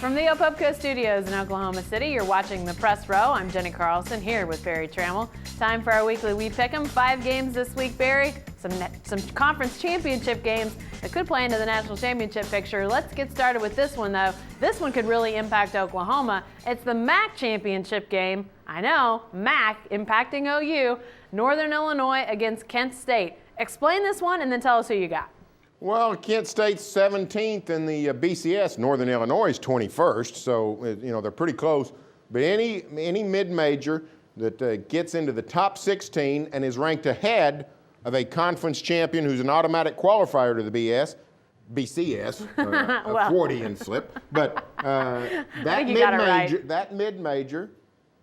From the Opopco Studios in Oklahoma City, you're watching The Press Row. I'm Jenny Carlson here with Barry Trammell. Time for our weekly We Pick 'em. 5 games this week, Barry. Some conference championship games that could play into the national championship picture. Let's get started with this one, though. This one could really impact Oklahoma. It's the MAC championship game. I know, MAC impacting OU. Northern Illinois against Kent State. Explain this one and then tell us who you got. Well, Kent State's 17th in the BCS. Northern Illinois is 21st, so they're pretty close. But any mid-major that gets into the top 16 and is ranked ahead of a conference champion who's an automatic qualifier to the BCS, a Freudian slip. But that mid-major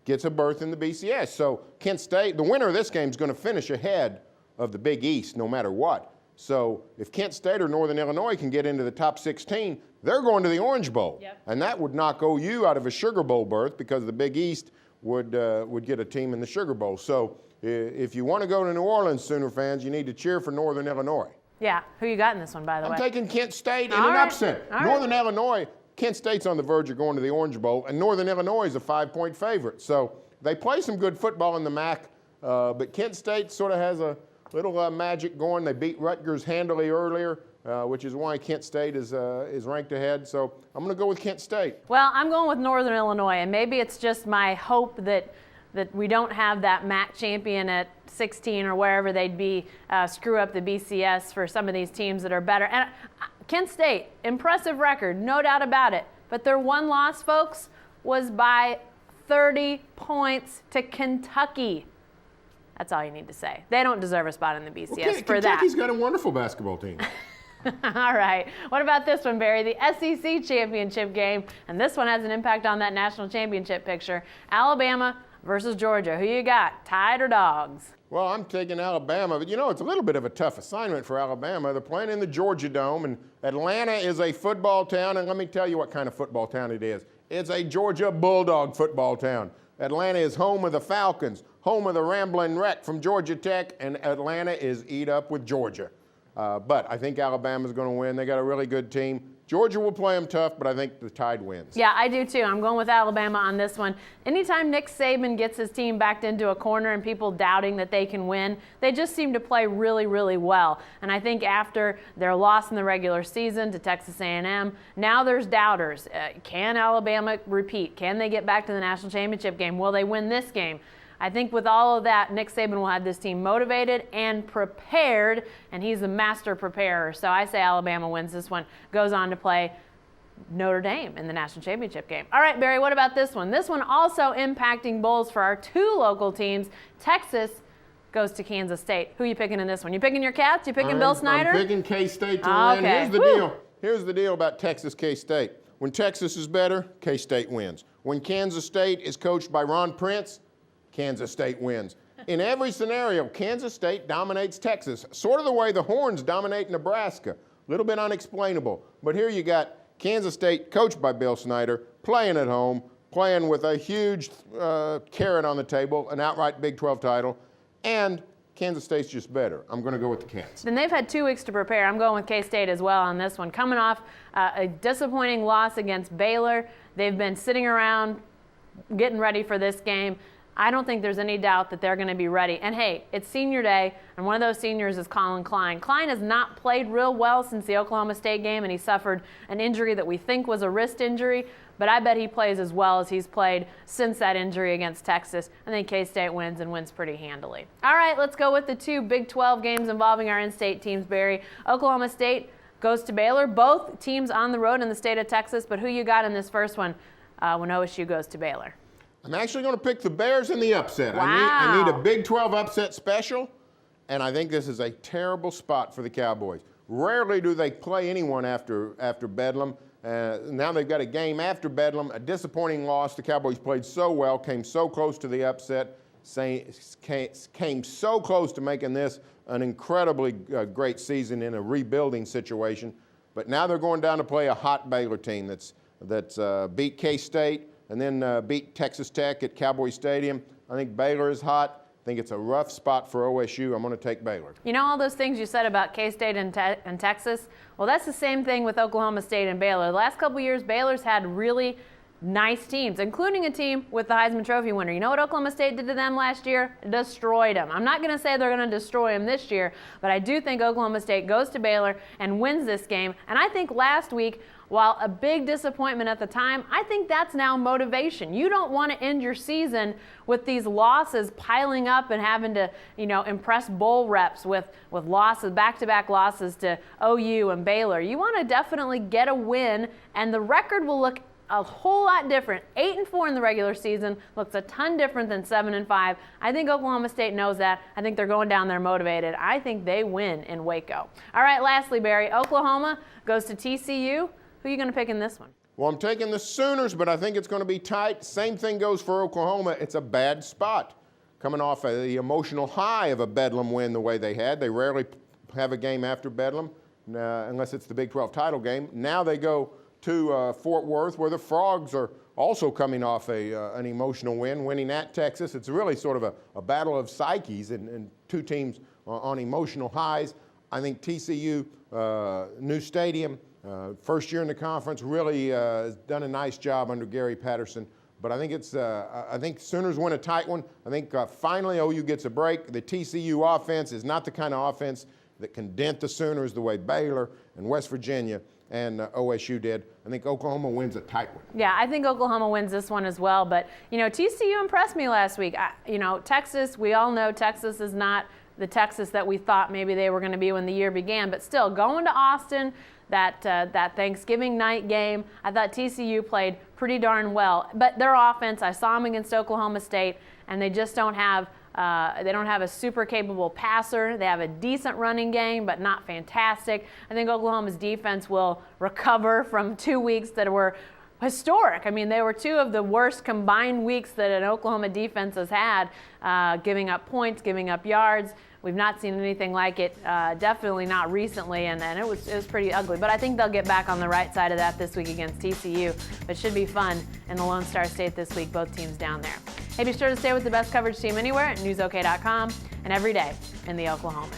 gets a berth in the BCS. So Kent State, the winner of this game, is going to finish ahead of the Big East no matter what. So if Kent State or Northern Illinois can get into the top 16, they're going to the Orange Bowl. Yep. And that would knock OU out of a Sugar Bowl berth because the Big East would get a team in the Sugar Bowl. So if you want to go to New Orleans, Sooner fans, you need to cheer for Northern Illinois. Yeah. Who you got in this one, by the way? I'm taking Kent State in an upset. Northern Illinois, Kent State's on the verge of going to the Orange Bowl, and Northern Illinois is a 5-point favorite. So they play some good football in the MAC, but Kent State sort of has a little magic going. They beat Rutgers handily earlier, which is why Kent State is ranked ahead. So I'm going to go with Kent State. Well, I'm going with Northern Illinois, and maybe it's just my hope that we don't have that MAC champion at 16 or wherever they'd be screw up the BCS for some of these teams that are better. And Kent State, impressive record, no doubt about it. But their one loss, folks, was by 30 points to Kentucky. That's all you need to say. They don't deserve a spot in the BCS for that. Kentucky's got a wonderful basketball team. All right. What about this one, Barry? The SEC championship game, and this one has an impact on that national championship picture. Alabama versus Georgia. Who you got, Tide or Dogs? Well, I'm taking Alabama, but it's a little bit of a tough assignment for Alabama. They're playing in the Georgia Dome, and Atlanta is a football town, and let me tell you what kind of football town it is. It's a Georgia Bulldog football town. Atlanta is home of the Falcons, home of the Ramblin' Wreck from Georgia Tech, and Atlanta is eat up with Georgia. But I think Alabama's going to win. They got a really good team. Georgia will play them tough, but I think the Tide wins. Yeah, I do too. I'm going with Alabama on this one. Anytime Nick Saban gets his team backed into a corner and people doubting that they can win, they just seem to play really, really well. And I think after their loss in the regular season to Texas A&M, now there's doubters. Can Alabama repeat? Can they get back to the national championship game? Will they win this game? I think with all of that, Nick Saban will have this team motivated and prepared, and he's the master preparer. So I say Alabama wins this one, goes on to play Notre Dame in the national championship game. All right, Barry, what about this one? This one also impacting bowls for our 2 local teams. Texas goes to Kansas State. Who are you picking in this one? You picking your Cats? You picking Bill Snyder? I'm picking K-State to win. Here's the deal. Here's the deal about Texas K-State. When Texas is better, K-State wins. When Kansas State is coached by Ron Prince, Kansas State wins. In every scenario, Kansas State dominates Texas, sort of the way the Horns dominate Nebraska. A little bit unexplainable. But here you got Kansas State, coached by Bill Snyder, playing at home, playing with a huge carrot on the table, an outright Big 12 title, and Kansas State's just better. I'm going to go with the Cats. Then they've had 2 weeks to prepare. I'm going with K-State as well on this one. Coming off a disappointing loss against Baylor, they've been sitting around getting ready for this game. I don't think there's any doubt that they're going to be ready. And hey, it's senior day, and one of those seniors is Colin Klein. Klein has not played real well since the Oklahoma State game, and he suffered an injury that we think was a wrist injury, but I bet he plays as well as he's played since that injury against Texas. I think K-State wins and wins pretty handily. All right, let's go with the 2 Big 12 games involving our in-state teams, Barry. Oklahoma State goes to Baylor. Both teams on the road in the state of Texas, but who you got in this first one when OSU goes to Baylor? I'm actually going to pick the Bears in the upset. Wow. I need a Big 12 upset special, and I think this is a terrible spot for the Cowboys. Rarely do they play anyone after Bedlam. Now they've got a game after Bedlam, a disappointing loss. The Cowboys played so well, came so close to the upset, came so close to making this an incredibly great season in a rebuilding situation. But now they're going down to play a hot Baylor team that's beat K-State, and then beat Texas Tech at Cowboy Stadium. I think Baylor is hot. I think it's a rough spot for OSU. I'm going to take Baylor. You know all those things you said about K-State and Texas? Well, that's the same thing with Oklahoma State and Baylor. The last couple years, Baylor's had really nice teams, including a team with the Heisman Trophy winner. You know what Oklahoma State did to them last year? Destroyed them. I'm not going to say they're going to destroy them this year, but I do think Oklahoma State goes to Baylor and wins this game. And I think last week, while a big disappointment at the time, I think that's now motivation. You don't want to end your season with these losses piling up and having to, impress bowl reps with losses, back-to-back losses to OU and Baylor. You want to definitely get a win, and the record will look a whole lot different. 8-4 in the regular season looks a ton different than 7-5. I think Oklahoma State knows that. I think they're going down there motivated. I think they win in Waco. All right, lastly, Barry, Oklahoma goes to TCU. Who are you going to pick in this one? Well, I'm taking the Sooners, but I think it's going to be tight. Same thing goes for Oklahoma. It's a bad spot. Coming off the emotional high of a Bedlam win the way they had. They rarely have a game after Bedlam, unless it's the Big 12 title game. Now they go to Fort Worth, where the Frogs are also coming off an emotional win, winning at Texas. It's really sort of a battle of psyches and two teams on emotional highs. I think TCU, new stadium, first year in the conference, really has done a nice job under Gary Patterson. But I think Sooners win a tight one. I think finally OU gets a break. The TCU offense is not the kind of offense that can dent the Sooners the way Baylor and West Virginia and OSU did. I think Oklahoma wins a tight one. Yeah, I think Oklahoma wins this one as well. But, TCU impressed me last week. Texas, we all know Texas is not the Texas that we thought maybe they were going to be when the year began. But still, going to Austin, that Thanksgiving night game, I thought TCU played pretty darn well. But their offense, I saw them against Oklahoma State, and they just don't have a super capable passer. They have a decent running game, but not fantastic. I think Oklahoma's defense will recover from 2 weeks that were historic. I mean, they were two of the worst combined weeks that an Oklahoma defense has had, giving up points, giving up yards. We've not seen anything like it, definitely not recently, and it was pretty ugly. But I think they'll get back on the right side of that this week against TCU. It should be fun in the Lone Star State this week, both teams down there. Hey, be sure to stay with the best coverage team anywhere at newsok.com and every day in the Oklahoman.